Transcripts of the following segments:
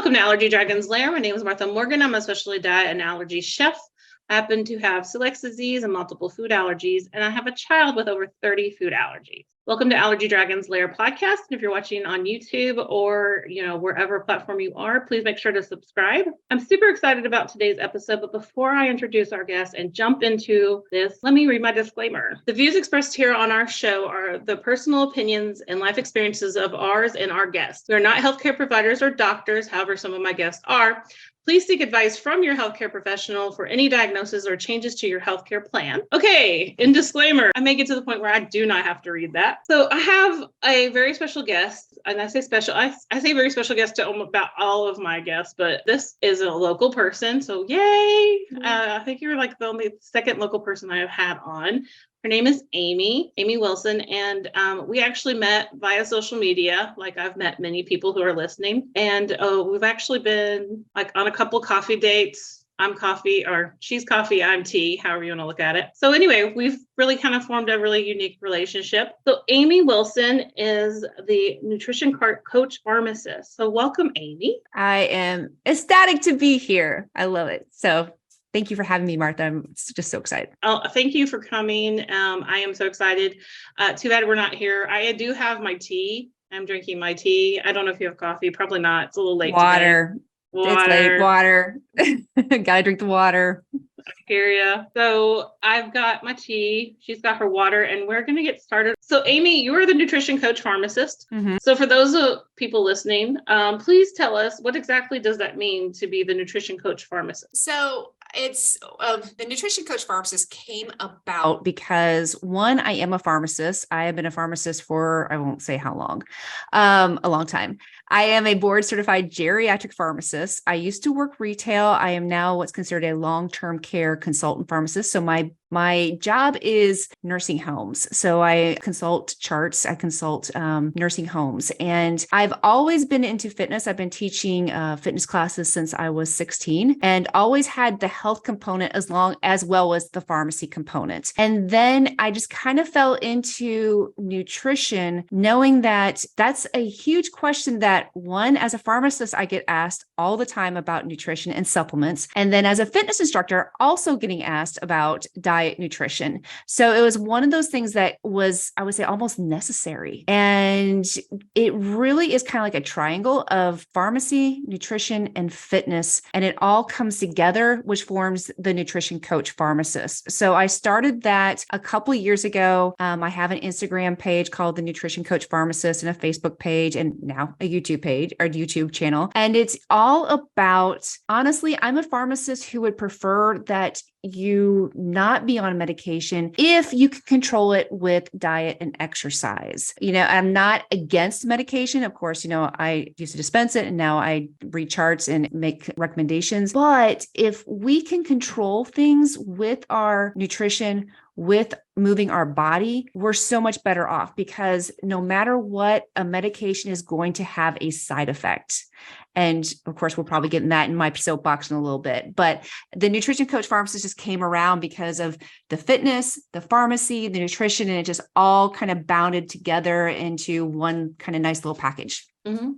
Welcome to Allergy Dragon's Lair. My name is Martha Morgan. I'm a specialty diet and allergy chef. I happen to have celiac disease and multiple food allergies, and I have a child with over 30 food allergies. Welcome to Allergy Dragon's Lair podcast. And if you're watching on YouTube or, wherever platform you are, please make sure to subscribe. I'm super excited about today's episode, but before I introduce our guest and jump into this, let me read my disclaimer. The views expressed here on our show are the personal opinions and life experiences of ours and our guests. We are not healthcare providers or doctors, however, some of my guests are. Please seek advice from your healthcare professional for any diagnosis or changes to your healthcare plan. Okay, in disclaimer, I may get to the point where I do not have to read that. So I have a very special guest, and I say special, I say very special guest to about all of my guests, but this is a local person, so yay! I think you're like the only second local person I have had on. Her name is Amy Wilson, and we actually met via social media, like I've met many people who are listening. And we've actually been like on a couple coffee dates. I'm coffee, or she's coffee, I'm tea, however you want to look at it. So anyway, we've really kind of formed a really unique relationship. So Amy Wilson is the nutrition coach pharmacist. So welcome, Amy. I am ecstatic to be here. I love it. So thank you for having me, Martha. I'm just so excited. Oh, thank you for coming. I am so excited. Too bad we're not here. I do have my tea. I'm drinking my tea. I don't know if you have coffee. Probably not. It's a little late Water. Today. It's late. Water. Gotta drink the water. I hear ya. So I've got my tea. She's got her water, and we're going to get started. So Amy, you are the nutrition coach pharmacist. Mm-hmm. So for those people listening, please tell us, what exactly does that mean to be the nutrition coach pharmacist? So it's the nutrition coach pharmacist came about because one, I am a pharmacist. I have been a pharmacist for, I won't say how long, a long time. I am a board certified geriatric pharmacist. I used to work retail. I am now what's considered a long-term care consultant pharmacist. So my job is nursing homes. So I consult charts, I consult nursing homes, and I've always been into fitness. I've been teaching fitness classes since I was 16 and always had the health component as well as the pharmacy component. And then I just kind of fell into nutrition, knowing that that's a huge question that one, as a pharmacist, I get asked all the time about nutrition and supplements. And then as a fitness instructor, also getting asked about diet, nutrition. So it was one of those things that was, I would say, almost necessary. And it really is kind of like a triangle of pharmacy, nutrition, and fitness. And it all comes together, which forms the nutrition coach pharmacist. So I started that a couple of years ago. I have an Instagram page called the Nutrition Coach Pharmacist and a Facebook page, and now a YouTube page or YouTube channel. And it's all about, honestly, I'm a pharmacist who would prefer that you not be on medication if you can control it with diet and exercise. I'm not against medication. Of course, I used to dispense it and now I read charts and make recommendations. But if we can control things with our nutrition, with moving our body, we're so much better off, because no matter what, a medication is going to have a side effect. And of course, we'll probably get in that in my soapbox in a little bit. But the nutrition coach pharmacist just came around because of the fitness, the pharmacy, the nutrition, and it just all kind of bounded together into one kind of nice little package. Mm-hmm.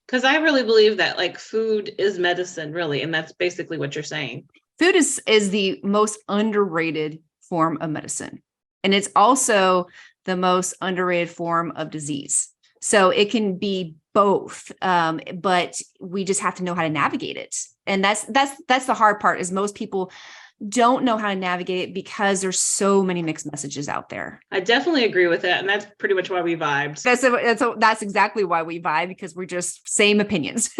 Because I really believe that like food is medicine, really. And that's basically what you're saying. Food is the most underrated form of medicine. And it's also the most underrated form of disease. So it can be both, but we just have to know how to navigate it. And that's the hard part, is most people don't know how to navigate it because there's so many mixed messages out there. I definitely agree with that. And that's pretty much why we vibed. That's exactly why we vibe, because we're just same opinions.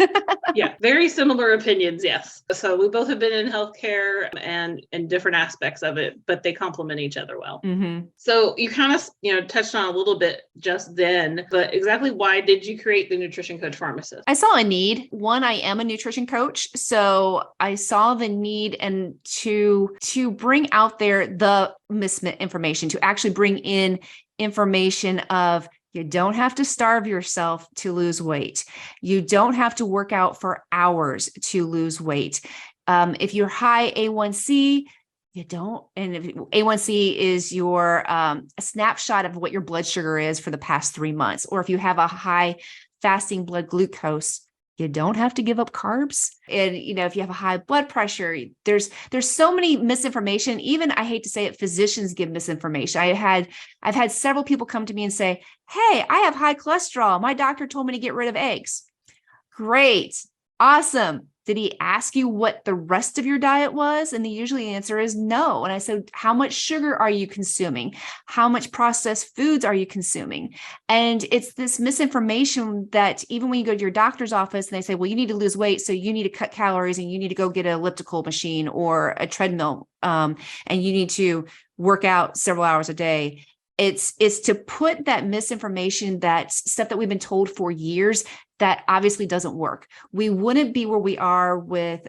Yeah, very similar opinions. Yes. So we both have been in healthcare and in different aspects of it, but they complement each other well. Mm-hmm. So you kind of, touched on a little bit just then, but exactly why did you create the nutrition coach pharmacist? I saw a need. One, I am a nutrition coach. So I saw the need and to bring out there the misinformation, to actually bring in information of, you don't have to starve yourself to lose weight. You don't have to work out for hours to lose weight. If you're high A1C, you don't. And if A1C is your a snapshot of what your blood sugar is for the past 3 months, or if you have a high fasting blood glucose, You don't have to give up carbs. And, if you have a high blood pressure, there's so many misinformation. Even, I hate to say it, physicians give misinformation. I've had several people come to me and say, hey, I have high cholesterol. My doctor told me to get rid of eggs. Great. Awesome. Did he ask you what the rest of your diet was? And the usually answer is no. And I said, how much sugar are you consuming? How much processed foods are you consuming? And it's this misinformation that even when you go to your doctor's office and they say, well, you need to lose weight, so you need to cut calories and you need to go get an elliptical machine or a treadmill, and you need to work out several hours a day. It's to put that misinformation, that stuff that we've been told for years, that obviously doesn't work. We wouldn't be where we are with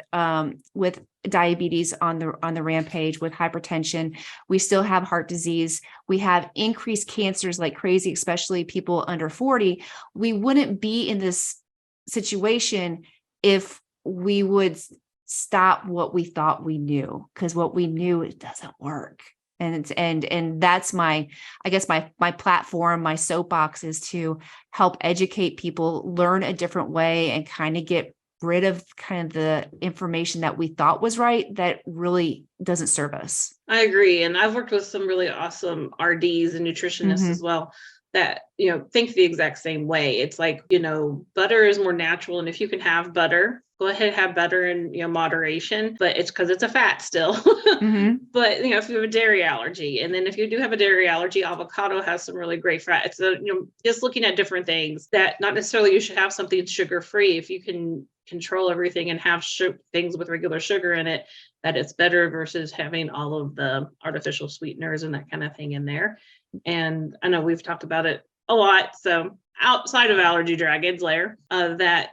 diabetes on the rampage, with hypertension. We still have heart disease. We have increased cancers like crazy, especially people under 40. We wouldn't be in this situation if we would stop what we thought we knew, because what we knew, it doesn't work. And that's my platform, my soapbox, is to help educate people, learn a different way, and kind of get rid of kind of the information that we thought was right that really doesn't serve us. I agree. And I've worked with some really awesome RDs and nutritionists as well that, think the exact same way. It's like, butter is more natural. And if you can have butter, go ahead and have butter in moderation, but it's because it's a fat still. But if you have a dairy allergy, and then if you do have a dairy allergy, avocado has some really great fat. So just looking at different things, that not necessarily you should have something sugar free. If you can control everything and have things with regular sugar in it, that it's better versus having all of the artificial sweeteners and that kind of thing in there. And I know we've talked about it a lot. So outside of Allergy Dragons Lair, that,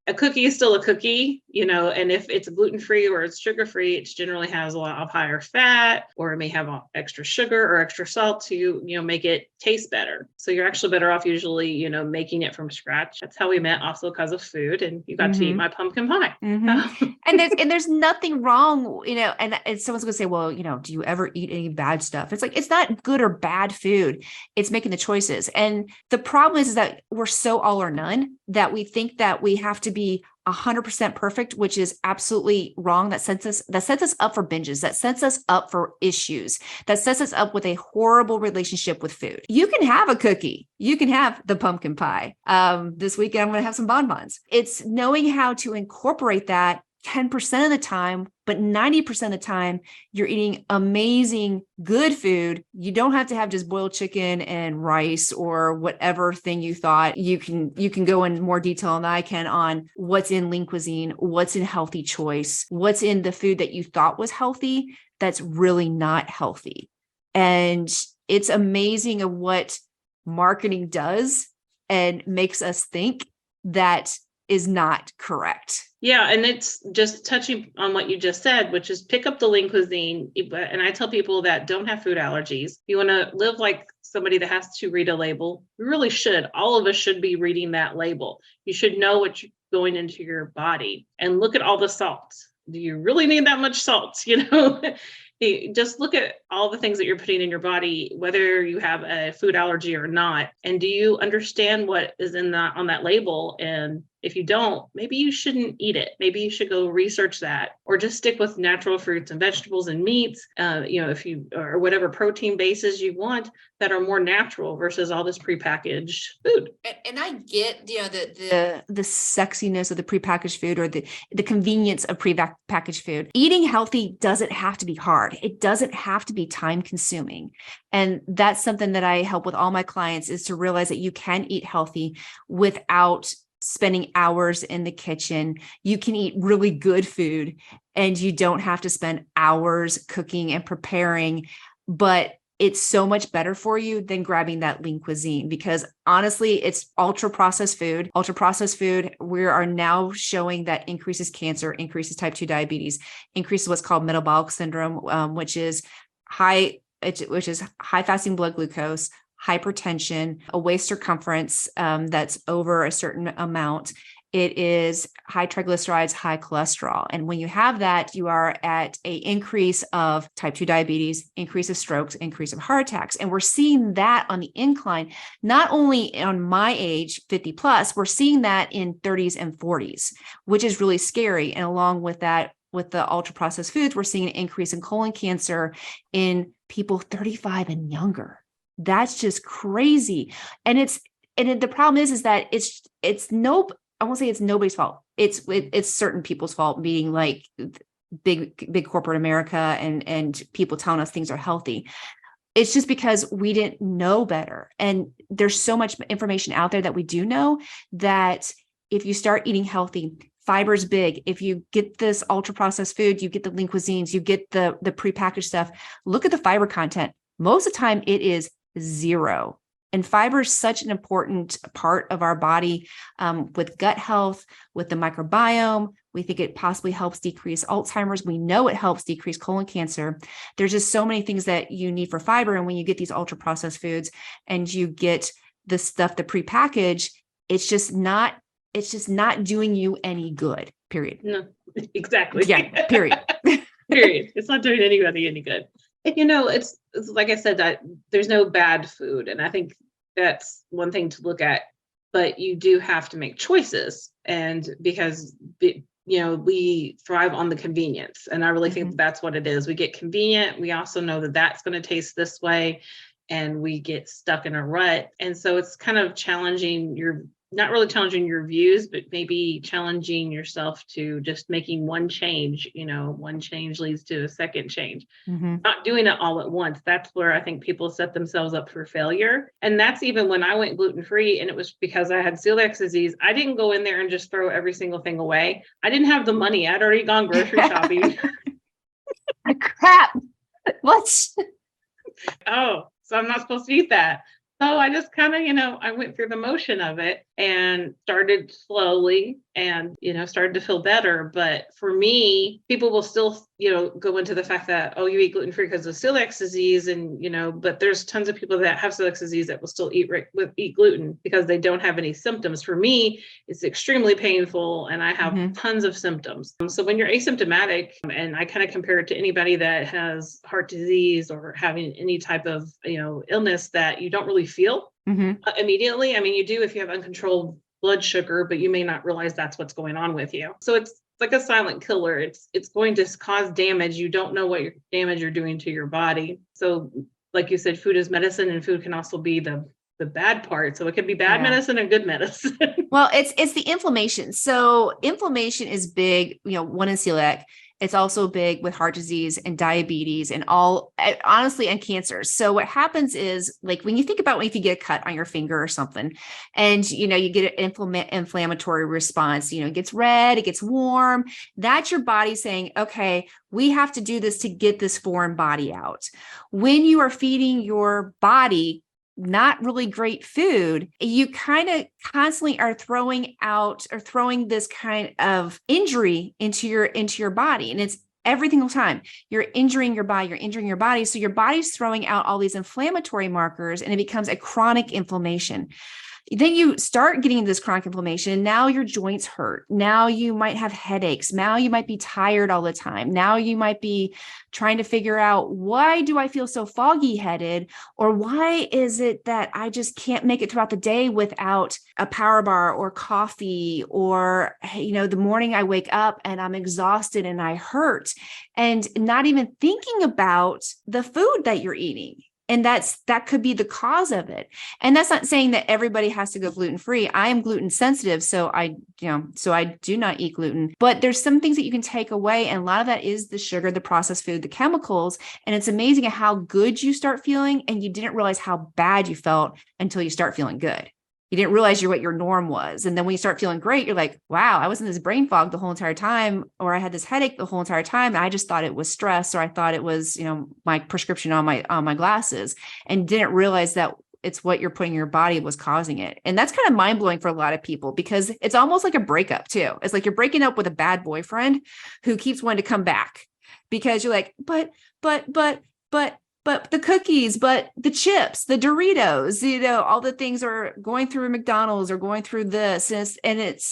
a cookie is still a cookie, and if it's gluten-free or it's sugar-free, it generally has a lot of higher fat, or it may have extra sugar or extra salt to, make it taste better. So you're actually better off usually, making it from scratch. That's how we met, also because of food, and you got to eat my pumpkin pie. And there's nothing wrong, and someone's going to say, well, do you ever eat any bad stuff? It's like, it's not good or bad food. It's making the choices. And the problem is that we're so all or none that we think that we have to be 100% perfect, which is absolutely wrong. That sets us up for binges, that sets us up for issues, that sets us up with a horrible relationship with food. You can have a cookie. You can have the pumpkin pie. This weekend, I'm going to have some bonbons. It's knowing how to incorporate that 10% of the time, but 90% of the time, you're eating amazing, good food. You don't have to have just boiled chicken and rice or whatever thing you thought. You can go in more detail than I can on what's in lean cuisine, what's in healthy choice, what's in the food that you thought was healthy that's really not healthy. And it's amazing of what marketing does and makes us think that is not correct. Yeah. And it's just touching on what you just said, which is pick up the lean cuisine. And I tell people that don't have food allergies, you want to live like somebody that has to read a label. You really should. All of us should be reading that label. You should know what's going into your body, and look at all the salt. Do you really need that much salt? Just look at all the things that you're putting in your body, whether you have a food allergy or not. And do you understand what is on that label? And if you don't, maybe you shouldn't eat it. Maybe you should go research that, or just stick with natural fruits and vegetables and meats, if you, or whatever protein bases you want that are more natural versus all this prepackaged food. And I get, the sexiness of the prepackaged food, or the convenience of prepackaged food. Eating healthy doesn't have to be hard. It doesn't have to be time consuming. And that's something that I help with all my clients, is to realize that you can eat healthy without spending hours in the kitchen. You can eat really good food and you don't have to spend hours cooking and preparing, but it's so much better for you than grabbing that lean cuisine, because honestly, it's ultra processed food. Ultra processed food, we are now showing that increases cancer, increases type 2 diabetes, increases what's called metabolic syndrome, which is high fasting blood glucose, hypertension, a waist circumference that's over a certain amount. It is high triglycerides, high cholesterol. And when you have that, you are at an increase of type 2 diabetes, increase of strokes, increase of heart attacks. And we're seeing that on the incline, not only on my age, 50 plus, we're seeing that in 30s and 40s, which is really scary. And along with that, with the ultra processed foods, we're seeing an increase in colon cancer in people 35 and younger. That's just crazy. And the problem is that it's no, I won't say it's nobody's fault. It's certain people's fault, meaning like big corporate America and people telling us things are healthy. It's just because we didn't know better. And there's so much information out there that we do know that if you start eating healthy, fiber's big. If you get this ultra processed food, you get the lean cuisines, you get the prepackaged stuff, look at the fiber content. Most of the time it is 0. And fiber is such an important part of our body with gut health, with the microbiome. We think it possibly helps decrease Alzheimer's. We know it helps decrease colon cancer. There's just so many things that you need for fiber. And when you get these ultra processed foods and you get the stuff, the prepackaged, it's just not doing you any good, period. No, exactly. Yeah, period. Period. It's not doing anybody any good. And, it's like I said, that there's no bad food. And I think that's one thing to look at, but you do have to make choices. And because, we thrive on the convenience. And I really think that's what it is. We get convenient. We also know that that's going to taste this way, and we get stuck in a rut. And so it's kind of not really challenging your views, but maybe challenging yourself to just making one change. One change leads to a second change. Not doing it all at once. That's where I think people set themselves up for failure. And that's even when I went gluten-free, and it was because I had celiac disease. I didn't go in there and just throw every single thing away. I didn't have the money. I'd already gone grocery shopping. Crap. What? Oh, so I'm not supposed to eat that. So I just kind of, I went through the motion of it and started slowly and, started to feel better. But for me, people will still, go into the fact that, oh, you eat gluten-free because of celiac disease. And, but there's tons of people that have celiac disease that will still eat gluten because they don't have any symptoms. For me, it's extremely painful and I have tons of symptoms. So when you're asymptomatic, and I kind of compare it to anybody that has heart disease or having any type of, illness that you don't really feel immediately. I mean, you do if you have uncontrolled blood sugar, but you may not realize that's what's going on with you. So it's like a silent killer. It's going to cause damage. You don't know what damage you're doing to your body. So like you said, food is medicine, and food can also be the bad part. So it could be bad medicine and good medicine. Well, it's the inflammation. So inflammation is big, one in celiac. It's also big with heart disease and diabetes and honestly, and cancer. So what happens is, like, when you think about if you get a cut on your finger or something and, you get an inflammatory response, it gets red, it gets warm. That's your body saying, okay, we have to do this to get this foreign body out. When you are feeding your body not really great food, you kind of constantly are throwing this kind of injury into your body. And it's every single time you're injuring your body. So your body's throwing out all these inflammatory markers, and it becomes a chronic inflammation. Then you start getting this chronic inflammation. Now your joints hurt. Now you might have headaches. Now you might be tired all the time. Now you might be trying to figure out, why do I feel so foggy headed? Or why is it that I just can't make it throughout the day without a power bar or coffee? Or, the morning I wake up and I'm exhausted and I hurt, and not even thinking about the food that you're eating. And that could be the cause of it. And that's not saying that everybody has to go gluten-free. I am gluten sensitive. So I do not eat gluten, but there's some things that you can take away. And a lot of that is the sugar, the processed food, the chemicals. And it's amazing how good you start feeling. And you didn't realize how bad you felt until you start feeling good. You didn't realize what your norm was. And then when you start feeling great, you're like, wow, I was in this brain fog the whole entire time, or I had this headache the whole entire time. And I just thought it was stress, or I thought it was, my prescription on my glasses, and didn't realize that it's what you're putting in your body was causing it. And that's kind of mind blowing for a lot of people, because it's almost like a breakup too. It's like you're breaking up with a bad boyfriend who keeps wanting to come back, because you're like, but but the cookies, but the chips, the Doritos, all the things are going through McDonald's or going through this. And it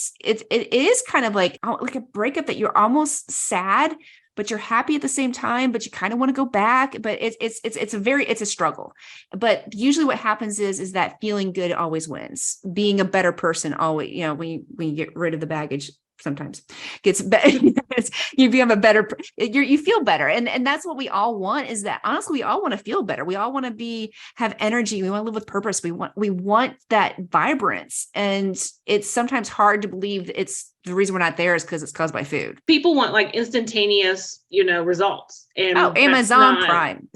is kind of like a breakup that you're almost sad, but you're happy at the same time, but you kind of want to go back. But it's a struggle. But usually what happens is that feeling good always wins. Being a better person always, when you get rid of the baggage, sometimes gets better. You become a better, you feel better. And that's what we all want, is that honestly, we all want to feel better. We all want to have energy. We want to live with purpose. We want that vibrance. And it's sometimes hard to believe it's the reason we're not there is because it's caused by food. People want like instantaneous, results. And Amazon Prime.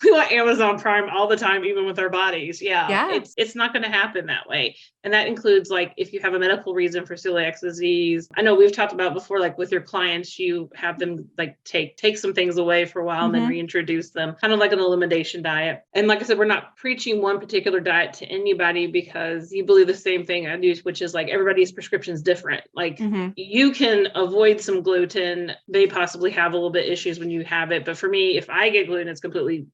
We want Amazon Prime all the time, even with our bodies. Yeah. It's not going to happen that way. And that includes like if you have a medical reason for celiac disease. I know we've talked about before, like with your clients, you have them like take some things away for a while and then reintroduce them, kind of like an elimination diet. And like I said, we're not preaching one particular diet to anybody because you believe the same thing I do, which is like everybody's prescription is different. Like you can avoid some gluten. They possibly have a little bit issues when you have it. But for me, if I get gluten, it's completely,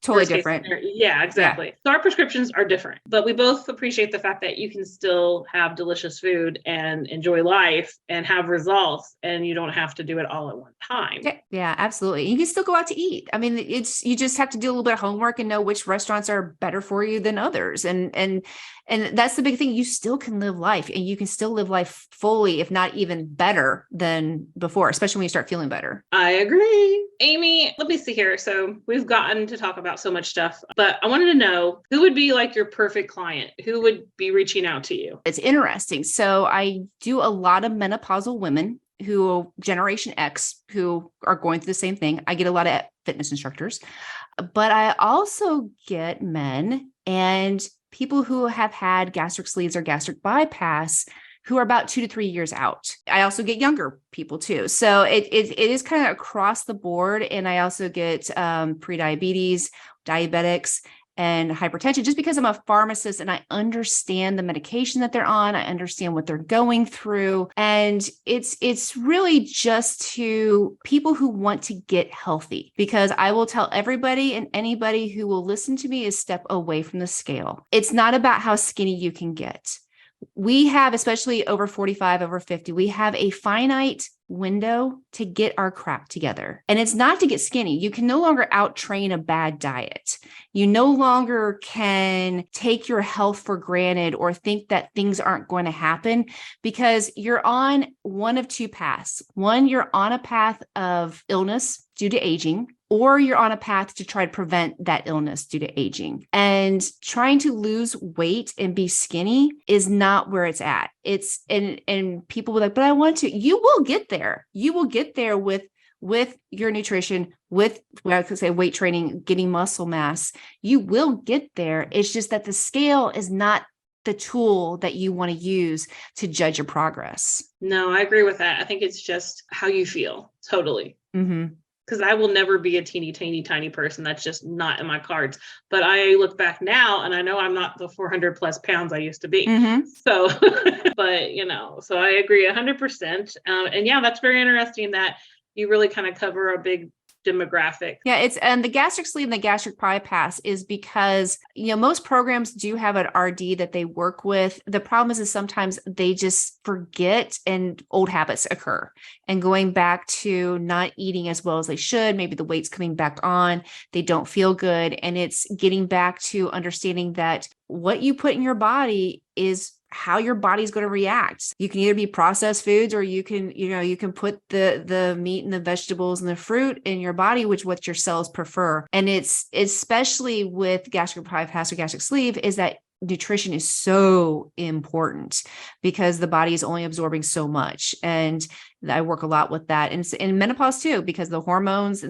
totally different. Yeah, exactly. Yeah. So our prescriptions are different, but we both appreciate the fact that you can still have delicious food and enjoy life and have results, and you don't have to do it all at one time. Yeah, absolutely. You can still go out to eat. I mean, you just have to do a little bit of homework and know which restaurants are better for you than others. And that's the big thing. You still can live life, and you can still live life fully, if not even better than before, especially when you start feeling better. I agree. Amy, let me see here. So we've gotten to talk about so much stuff, but I wanted to know who would be like your perfect client? Who would be reaching out to you? It's interesting. So I do a lot of menopausal women who Generation X, who are going through the same thing. I get a lot of fitness instructors, but I also get men and people who have had gastric sleeves or gastric bypass who are about 2 to 3 years out. I also get younger people too. So it is kind of across the board. And I also get prediabetes, diabetics, and hypertension, just because I'm a pharmacist and I understand the medication that they're on. I understand what they're going through. And it's really just to people who want to get healthy, because I will tell everybody and anybody who will listen to me is step away from the scale. It's not about how skinny you can get. We have, especially over 45, over 50, we have a finite window to get our crap together. And it's not to get skinny. You can no longer out train a bad diet. You no longer can take your health for granted or think that things aren't going to happen, because you're on one of two paths. One, you're on a path of illness due to aging, or you're on a path to try to prevent that illness due to aging. And trying to lose weight and be skinny is not where it's at. And people were like, but I want to. You will get there. You will get there with your nutrition, with, well, I could say weight training, getting muscle mass. You will get there. It's just that the scale is not the tool that you want to use to judge your progress. No, I agree with that. I think it's just how you feel. Totally. Mm-hmm. Because I will never be a teeny, tiny person. That's just not in my cards. But I look back now and I know I'm not the 400 plus pounds I used to be. Mm-hmm. So, but, so I agree 100%. And yeah, that's very interesting that you really kind of cover a big demographic. Yeah, and the gastric sleeve and the gastric bypass is because, most programs do have an RD that they work with. The problem is sometimes they just forget and old habits occur, and going back to not eating as well as they should. Maybe the weight's coming back on. They don't feel good. And it's getting back to understanding that what you put in your body is how your body's going to react. You can either be processed foods, or you can put the meat and the vegetables and the fruit in your body, which what your cells prefer. And it's especially with gastric bypass or gastric sleeve, is that nutrition is so important because the body is only absorbing so much. And I work a lot with that. And in menopause too, because the hormones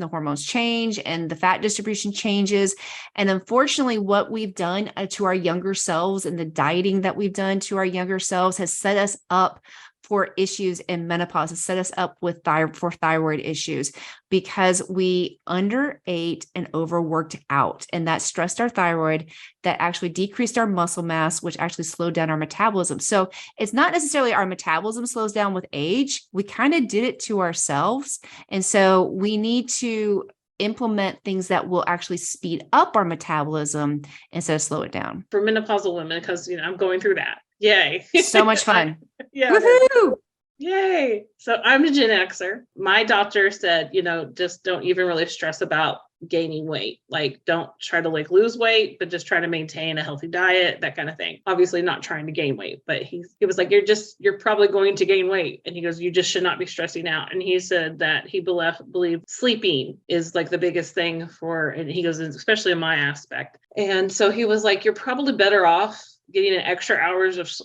change and the fat distribution changes. And unfortunately, what we've done to our younger selves and the dieting that we've done to our younger selves has set us up for issues in menopause, has set us up for thyroid issues, because we underate and overworked out. And that stressed our thyroid, that actually decreased our muscle mass, which actually slowed down our metabolism. So it's not necessarily our metabolism slows down with age. We kind of did it to ourselves. And so we need to implement things that will actually speed up our metabolism instead of slow it down. For menopausal women, because I'm going through that. Yay. So much fun. Yeah. Woohoo! Yay. So I'm a Gen Xer. My doctor said, just don't even really stress about gaining weight. Like, don't try to lose weight, but just try to maintain a healthy diet, that kind of thing. Obviously not trying to gain weight, but he was like, you're probably going to gain weight. And he goes, you just should not be stressing out. And he said that he believed sleeping is like the biggest thing and he goes, especially in my aspect. And so he was like, you're probably better off getting an extra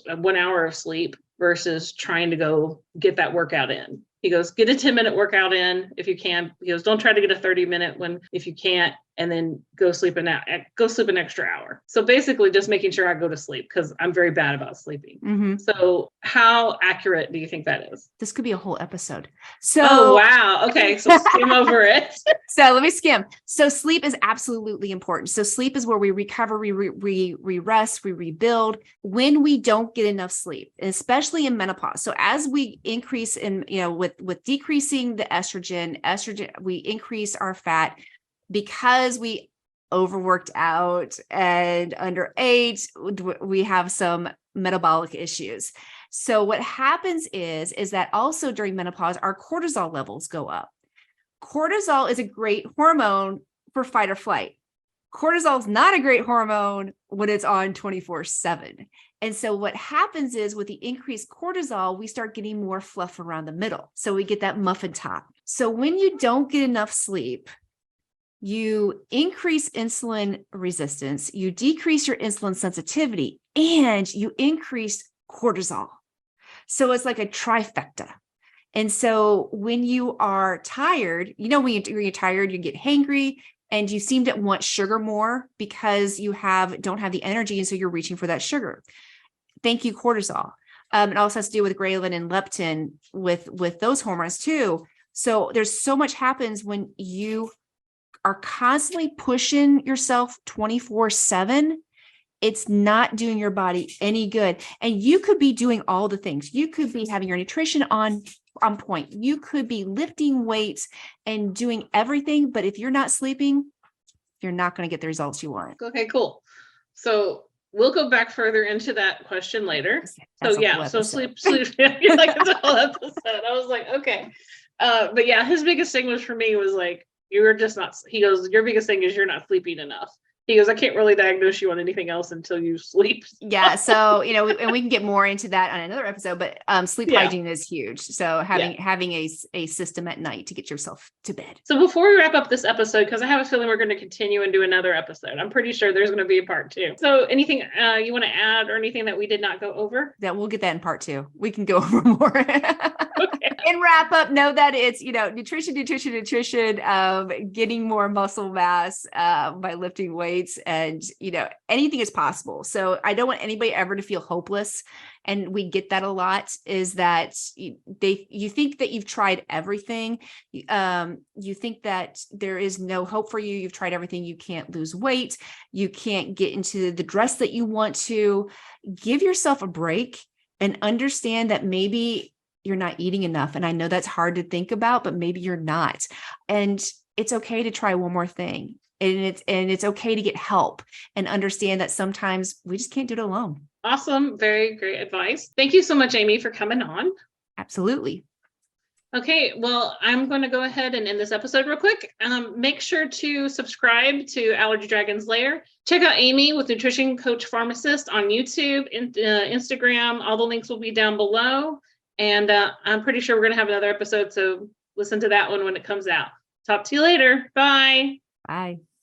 1 hour of sleep versus trying to go get that workout in. He goes, get a 10-minute workout in if you can. He goes, don't try to get a 30-minute one if you can't, and then go sleep an extra hour. So basically just making sure I go to sleep, because I'm very bad about sleeping. Mm-hmm. So how accurate do you think that is? This could be a whole episode. So, oh, wow. Okay. So skim over it. So let me skim. So sleep is absolutely important. So sleep is where we recover, we rest, we rebuild when we don't get enough sleep, especially in menopause. So as we increase in, with decreasing the estrogen, we increase our fat because we overworked out and underage, we have some metabolic issues. So what happens is that also during menopause, our cortisol levels go up. Cortisol is a great hormone for fight or flight. Cortisol is not a great hormone when it's on 24/7. And so what happens is with the increased cortisol, we start getting more fluff around the middle. So we get that muffin top. So when you don't get enough sleep, you increase insulin resistance, you decrease your insulin sensitivity, and you increase cortisol. So it's like a trifecta. And so when you are tired, when you're tired, you get hangry and you seem to want sugar more because you don't have the energy. And so you're reaching for that sugar. Thank you, cortisol. It also has to do with ghrelin and leptin with those hormones too. So there's so much happens when you are constantly pushing yourself 24/7. It's not doing your body any good. And you could be doing all the things. You could be having your nutrition on point. You could be lifting weights and doing everything. But if you're not sleeping, you're not going to get the results you want. Okay, cool. So we'll go back further into that question later. So sleep. You're like, it's a whole episode. I was like, okay. But yeah, his biggest thing was for me was like, you're just not, he goes, your biggest thing is you're not sleeping enough. He goes, I can't really diagnose you on anything else until you sleep. Yeah. So, and we can get more into that on another episode, but sleep hygiene is huge. So having a system at night to get yourself to bed. So before we wrap up this episode, because I have a feeling we're going to continue and do another episode, I'm pretty sure there's going to be a part 2. So anything you want to add or anything that we did not go over? That we'll get that in part 2. We can go over more. Okay. And wrap up, know that it's, nutrition, getting more muscle mass by lifting weights, and, anything is possible. So I don't want anybody ever to feel hopeless. And we get that a lot, is that you think that you've tried everything. You think that there is no hope for you. You've tried everything. You can't lose weight. You can't get into the dress that you want to. Give yourself a break and understand that maybe you're not eating enough. And I know that's hard to think about, but maybe you're not. And it's okay to try one more thing. And it's okay to get help and understand that sometimes we just can't do it alone. Awesome. Very great advice. Thank you so much, Amy, for coming on. Absolutely. Okay, well, I'm going to go ahead and end this episode real quick. Make sure to subscribe to Allergy Dragon's Lair. Check out Amy with Nutrition Coach Pharmacist on YouTube, Instagram. All the links will be down below. And I'm pretty sure we're going to have another episode, so listen to that one when it comes out. Talk to you later. Bye. Bye.